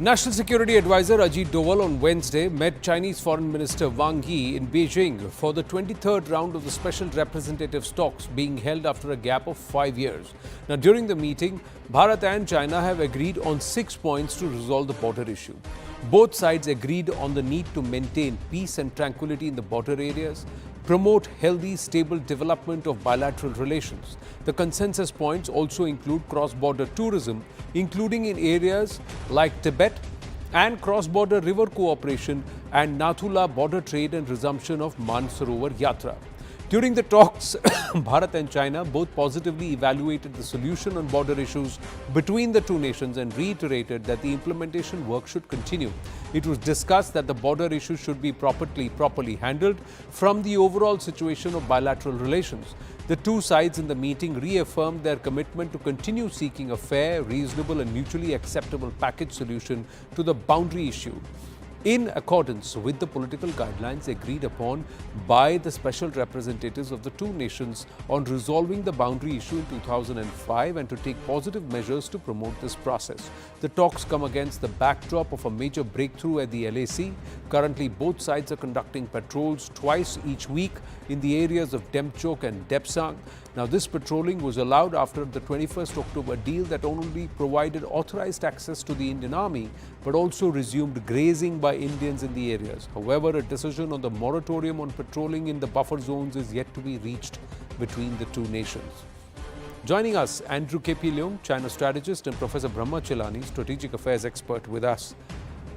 National Security Advisor Ajit Doval on Wednesday met Chinese Foreign Minister Wang Yi in Beijing for the 23rd round of the Special Representatives talks being held after a gap of 5 years. Now, during the meeting, Bharat and China have agreed on 6 points to resolve the border issue. Both sides agreed on the need to maintain peace and tranquility in the border areas, promote healthy, stable development of bilateral relations. The consensus points also include cross-border tourism, including in areas like Tibet, and cross-border river cooperation and Nathula border trade and resumption of Mansarovar Yatra. During the talks, Bharat and China both positively evaluated the solution on border issues between the two nations and reiterated that the implementation work should continue. It was discussed that the border issues should be properly handled from the overall situation of bilateral relations. The two sides in the meeting reaffirmed their commitment to continue seeking a fair, reasonable and mutually acceptable package solution to the boundary issue, in accordance with the political guidelines agreed upon by the special representatives of the two nations on resolving the boundary issue in 2005 and to take positive measures to promote this process. The talks come against the backdrop of a major breakthrough at the LAC. Currently, both sides are conducting patrols twice each week in the areas of Demchok and Depsang. Now, this patrolling was allowed after the 21st October deal that only provided authorized access to the Indian Army, but also resumed grazing by Indians in the areas. However, a decision on the moratorium on patrolling in the buffer zones is yet to be reached between the two nations. Joining us, Andrew K.P. Leung, China strategist, and Professor Brahma Chilani, strategic affairs expert with us.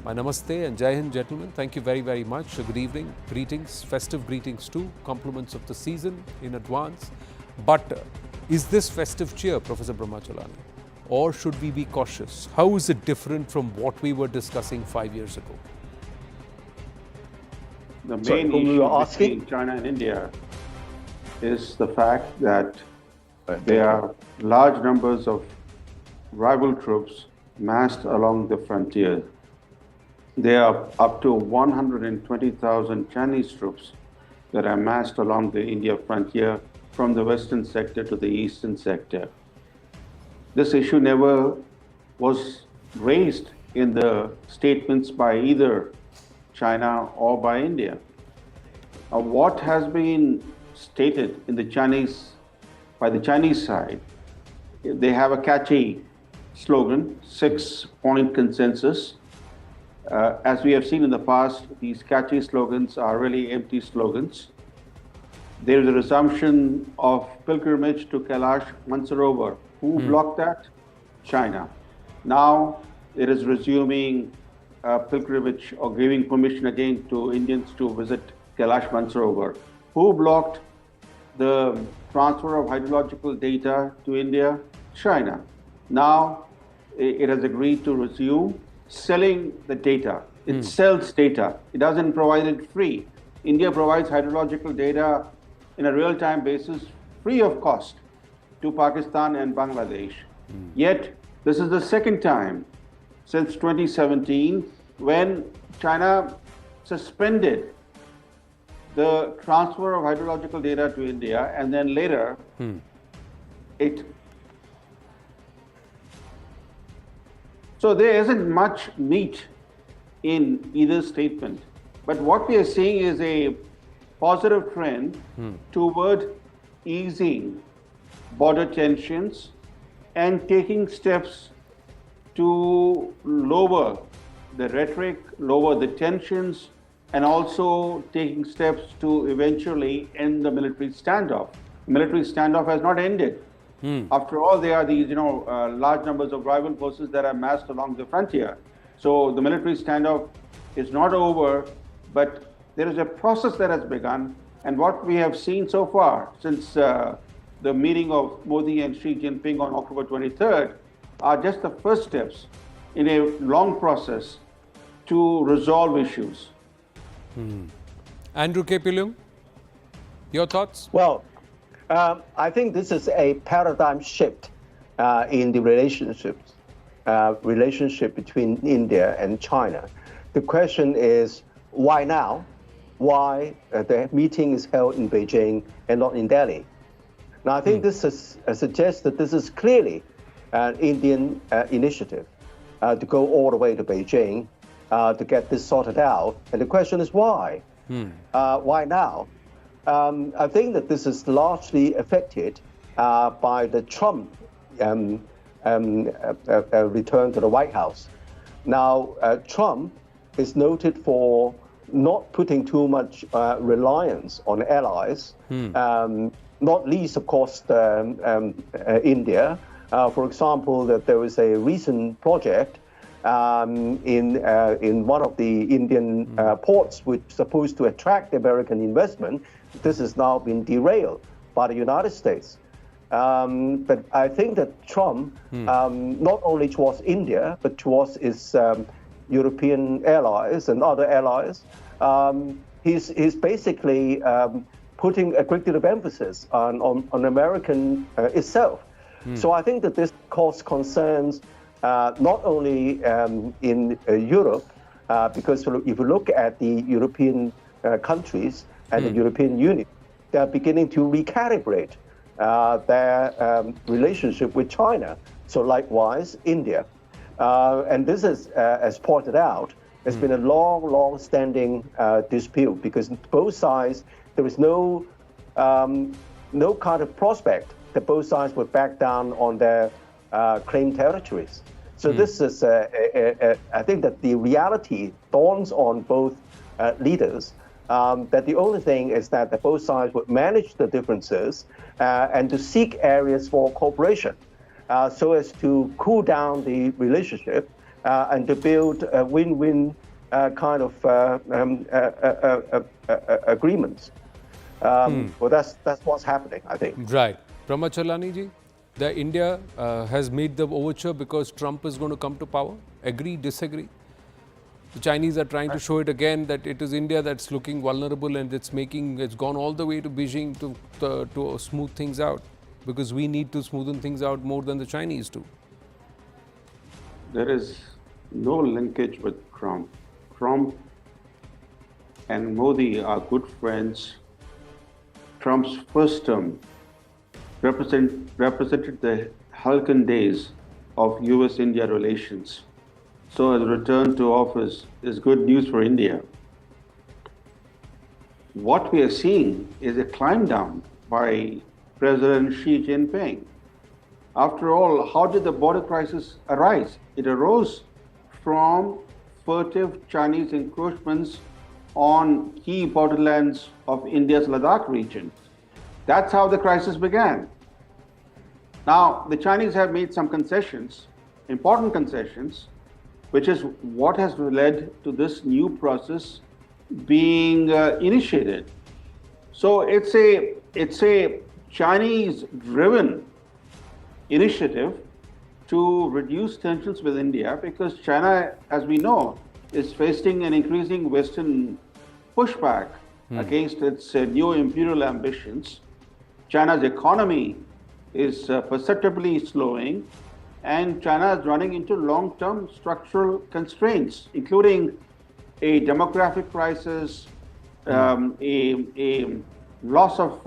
My namaste and Jai Hind, gentlemen. Thank you very, very much. Good evening, greetings, festive greetings too, compliments of the season in advance. But is this festive cheer, Professor Brahma Chilani, or should we be cautious? How is it different from what we were discussing 5 years ago? The main issue between China and India is the fact that there are large numbers of rival troops massed along the frontier. There are up to 120,000 Chinese troops that are massed along the India frontier from the western sector to the eastern sector. This issue never was raised in the statements by either China or by India. What has been stated in by the Chinese side, they have a catchy slogan, 6-point consensus. As we have seen in the past, these catchy slogans are really empty slogans. There is a resumption of pilgrimage to Kailash Mansarovar. Who blocked that? China. Now it is resuming pilgrimage or giving permission again to Indians to visit Kailash Mansarovar. Who blocked the transfer of hydrological data to India? China. Now it has agreed to resume selling the data. It sells data. It doesn't provide it free. India provides hydrological data in a real-time basis, free of cost, to Pakistan and Bangladesh. Yet, this is the second time since 2017 when China suspended the transfer of hydrological data to India, and then later So there isn't much meat in either statement. But what we are seeing is a positive trend toward easing border tensions and taking steps to lower the rhetoric, lower the tensions, and also taking steps to eventually end the military standoff. Military standoff has not ended. After all, there are these, large numbers of rival forces that are massed along the frontier. So the military standoff is not over, but there is a process that has begun. And what we have seen so far since the meeting of Modi and Xi Jinping on October 23rd are just the first steps in a long process to resolve issues. Andrew K.P. Leung, your thoughts? Well, I think this is a paradigm shift in the relationship between India and China. The question is, why now? Why the meeting is held in Beijing and not in Delhi? Now, I think this suggests that this is clearly an Indian initiative. to go all the way to Beijing to get this sorted out. And the question is why? Why now? I think that this is largely affected by the Trump return to the White House. Now, Trump is noted for not putting too much reliance on allies, not least, of course, India. For example, that there was a recent project in one of the Indian ports which is supposed to attract American investment. This has now been derailed by the United States. But I think that Trump, not only towards India, but towards his European allies and other allies, he's basically putting a great deal of emphasis on American itself. So I think that this caused concerns not only in Europe, because if you look at the European countries and the European Union, they're beginning to recalibrate their relationship with China. So likewise, India. And this is, as pointed out, has been a long-standing dispute because both sides, there is no kind of prospect that both sides would back down on their claimed territories. So this is, I think that the reality dawns on both leaders that the only thing is that both sides would manage the differences and to seek areas for cooperation so as to cool down the relationship and to build a win-win kind of agreements. Well, that's what's happening, I think. Right. Ramachalani ji, the India has made the overture because Trump is going to come to power. Agree, disagree? The Chinese are trying to show it again that it is India that's looking vulnerable and it's gone all the way to Beijing to smooth things out because we need to smoothen things out more than the Chinese do. There is no linkage with Trump. Trump and Modi are good friends. Trump's first term represented the halcyon days of US-India relations. So his return to office is good news for India. What we are seeing is a climb down by President Xi Jinping. After all, how did the border crisis arise? It arose from furtive Chinese encroachments on key borderlands of India's Ladakh region. That's how the crisis began. Now, the Chinese have made some concessions, important concessions, which is what has led to this new process being initiated. So it's a Chinese-driven initiative to reduce tensions with India because China, as we know, is facing an increasing Western pushback against its new imperial ambitions. China's economy is perceptibly slowing, and China is running into long-term structural constraints, including a demographic crisis, a loss of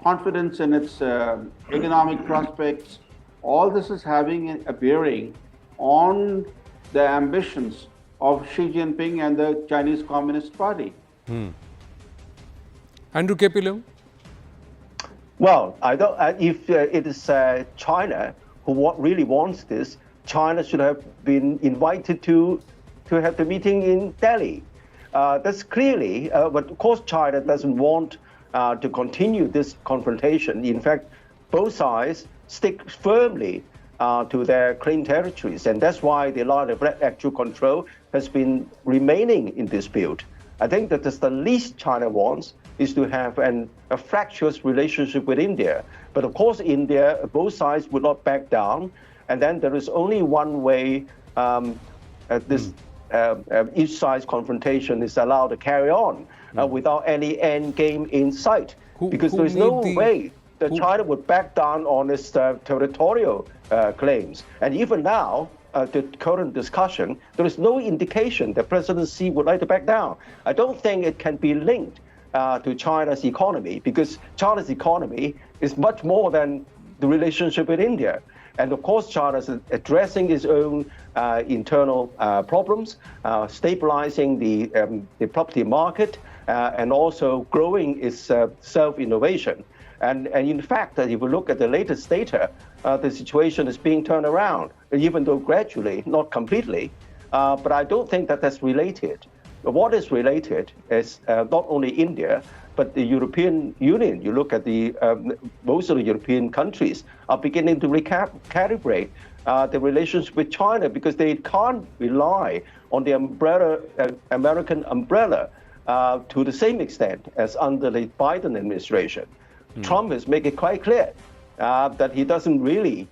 confidence in its economic prospects. All this is having a bearing on the ambitions of Xi Jinping and the Chinese Communist Party. Andrew Kepilum? Well, if it is China who really wants this, China should have been invited to have the meeting in Delhi. That's clearly, but of course China doesn't want to continue this confrontation. In fact, both sides stick firmly to their claimed territories, and that's why the line of actual control has been remaining in dispute. I think that the least China wants is to have a fractious relationship with India. But of course, India, both sides would not back down. And then there is only one way each side's confrontation is allowed to carry on without any end game in sight. Because there is no way that China would back down on its territorial claims. And even now, the current discussion, there is no indication that President Xi would like to back down. I don't think it can be linked to China's economy, because China's economy is much more than the relationship with India. And of course, China is addressing its own internal problems, stabilizing the property market, and also growing its self-innovation. And in fact, if you look at the latest data, the situation is being turned around, even though gradually, not completely. But I don't think that that's related. What is related is not only India, but the European Union. You look at most of the European countries are beginning to recalibrate the relations with China because they can't rely on the American umbrella to the same extent as under the Biden administration. Trump has made it quite clear that he doesn't really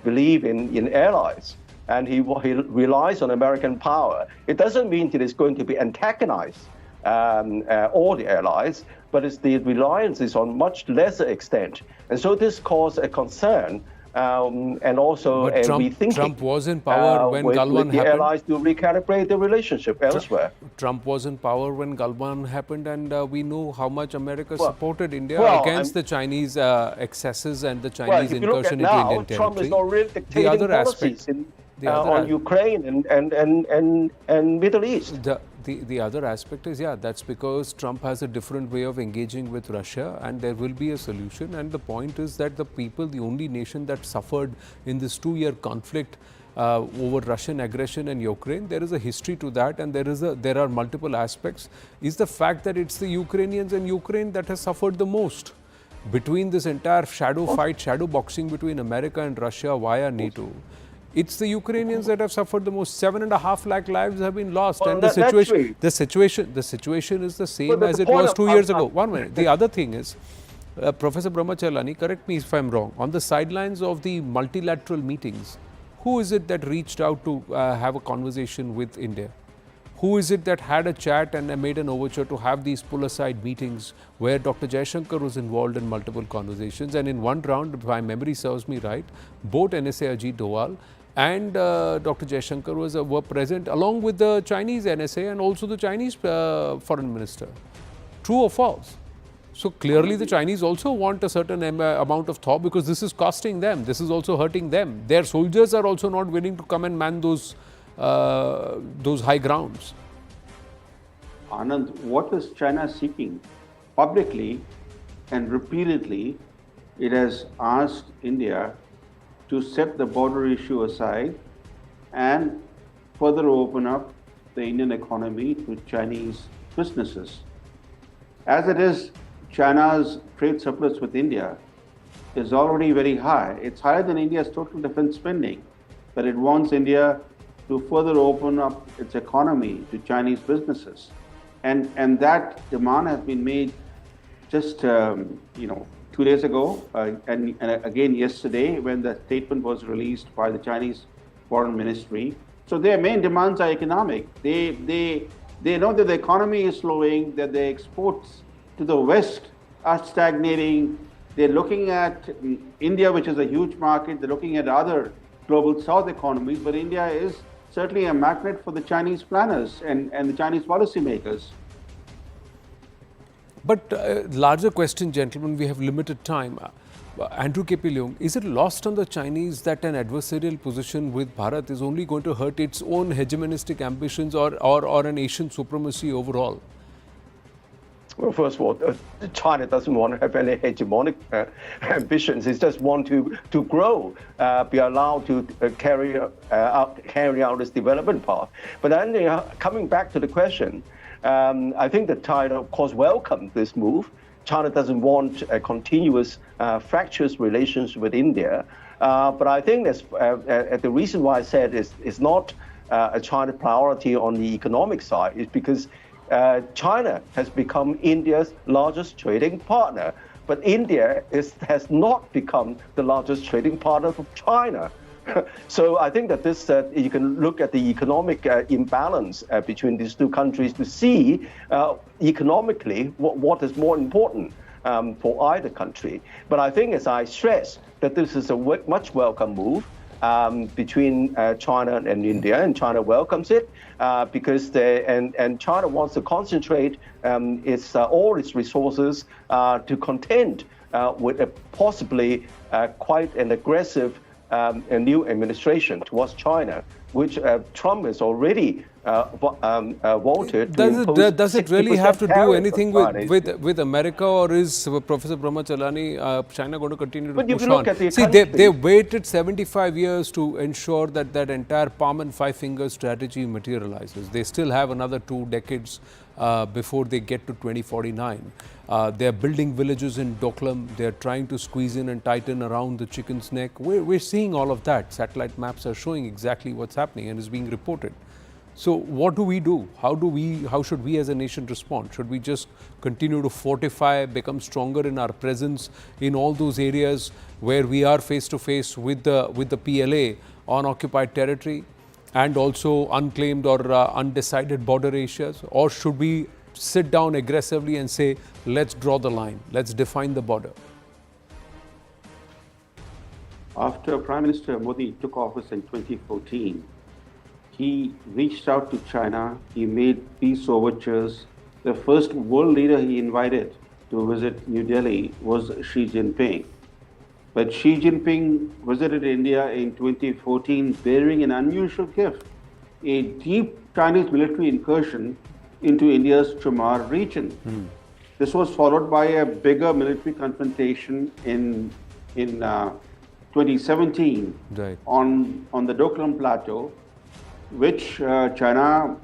believe in allies, and he relies on American power. It doesn't mean that it's going to be antagonize all the allies, but the reliance is on much lesser extent. And so this caused a concern and also a rethinking. Trump was in power when Galwan with the happened. allies to recalibrate the relationship elsewhere. Trump was in power when Galwan happened, and we know how much America supported India against the Chinese excesses and the Chinese incursion into Indian territory. Trump is already dictating policies on Ukraine and Middle East. The other aspect is, that's because Trump has a different way of engaging with Russia, and there will be a solution. And the point is that the only nation that suffered in this 2-year conflict over Russian aggression in Ukraine, there is a history to that, and there are multiple aspects, is the fact that it's the Ukrainians and Ukraine that has suffered the most between this entire shadow fight, shadow boxing between America and Russia via NATO. It's the Ukrainians that have suffered the most. 7.5 lakh lives have been lost, and the situation is the same as it was 2 years ago. 1 minute. The other thing is, Professor Brahmacharlani, correct me if I'm wrong. On the sidelines of the multilateral meetings, who is it that reached out to have a conversation with India? Who is it that had a chat and made an overture to have these pull-aside meetings where Dr. Jaishankar was involved in multiple conversations? And in one round, if my memory serves me right, both NSA Ajit Doval and Dr. Jaishankar were present along with the Chinese NSA and also the Chinese foreign minister. True or false? So clearly the Chinese also want a certain amount of thaw because this is costing them. This is also hurting them. Their soldiers are also not willing to come and man those high grounds. Anand, what is China seeking? Publicly and repeatedly, it has asked India to set the border issue aside and further open up the Indian economy to Chinese businesses. As it is, China's trade surplus with India is already very high. It's higher than India's total defense spending, but it wants India to further open up its economy to Chinese businesses. And that demand has been made just 2 days ago, and again yesterday when the statement was released by the Chinese Foreign Ministry. So their main demands are economic. They know that the economy is slowing, that the exports to the West are stagnating. They're looking at India, which is a huge market. They're looking at other global South economies, but India is certainly a magnet for the Chinese planners and the Chinese policymakers. But larger question, gentlemen, we have limited time. Andrew K.P. Leung, is it lost on the Chinese that an adversarial position with Bharat is only going to hurt its own hegemonistic ambitions or an Asian supremacy overall? Well, first of all, China doesn't want to have any hegemonic ambitions. It just wants to grow, be allowed to carry out its development path. But then coming back to the question, I think that China, of course, welcomed this move. China doesn't want a continuous fractious relations with India. But I think the reason why I said it's not a China priority on the economic side is because China has become India's largest trading partner. But India has not become the largest trading partner of China. So I think that this you can look at the economic imbalance between these two countries to see economically what is more important for either country. But I think, as I stress, that this is a much welcome move between China and India, and China welcomes it because China wants to concentrate all its resources to contend with a possibly quite an aggressive a new administration towards China, which Trump has already wanted. Does it really have to do anything with with America, or is Professor Brahmachalani, China going to continue to But if push you look on? at the See, country- they waited 75 years to ensure that that entire palm and five fingers strategy materializes. They still have another 2 decades before they get to 2049. They're building villages in Doklam. They're trying to squeeze in and tighten around the chicken's neck. We're seeing all of that. Satellite maps are showing exactly what's happening and is being reported. So what do we do? How should we as a nation respond? Should we just continue to fortify, become stronger in our presence in all those areas where we are face to face with the PLA on occupied territory and also unclaimed or undecided border areas? Or should we sit down aggressively and say, let's draw the line, let's define the border? After Prime Minister Modi took office in 2014, he reached out to China. He made peace overtures. The first world leader he invited to visit New Delhi was Xi Jinping. But Xi Jinping visited India in 2014 bearing an unusual gift, a deep Chinese military incursion into India's Chamar region. This was followed by a bigger military confrontation in 2017 Right. on the Doklam Plateau, which China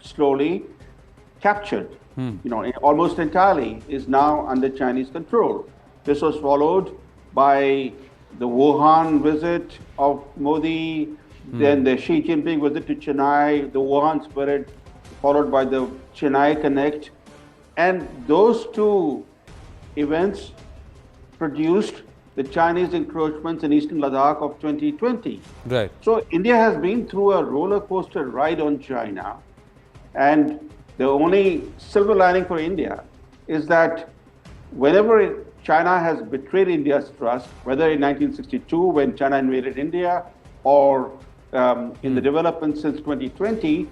slowly captured, almost entirely, is now under Chinese control. This was followed by the Wuhan visit of Modi, then the Xi Jinping visit to Chennai, the Wuhan spirit, followed by the Chennai Connect. And those two events produced the Chinese encroachments in eastern Ladakh of 2020. Right. So India has been through a roller coaster ride on China, and the only silver lining for India is that whenever China has betrayed India's trust, whether in 1962 when China invaded India or in the development since 2020,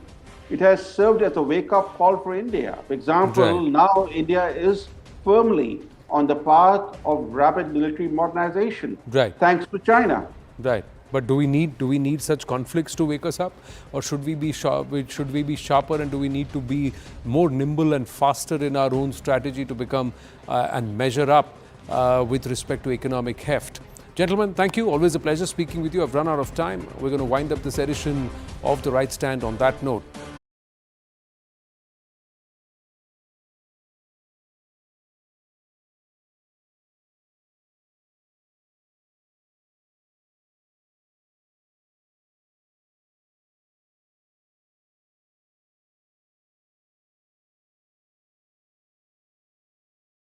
it has served as a wake-up call for India. For example, Right. now India is firmly on the path of rapid military modernization, Right. thanks to China. Right. But do we need such conflicts to wake us up, or should we be sharper, and do we need to be more nimble and faster in our own strategy to become and measure up with respect to economic heft? Gentlemen, thank you. Always a pleasure speaking with you. I've run out of time. We're going to wind up this edition of The Right Stand on that note.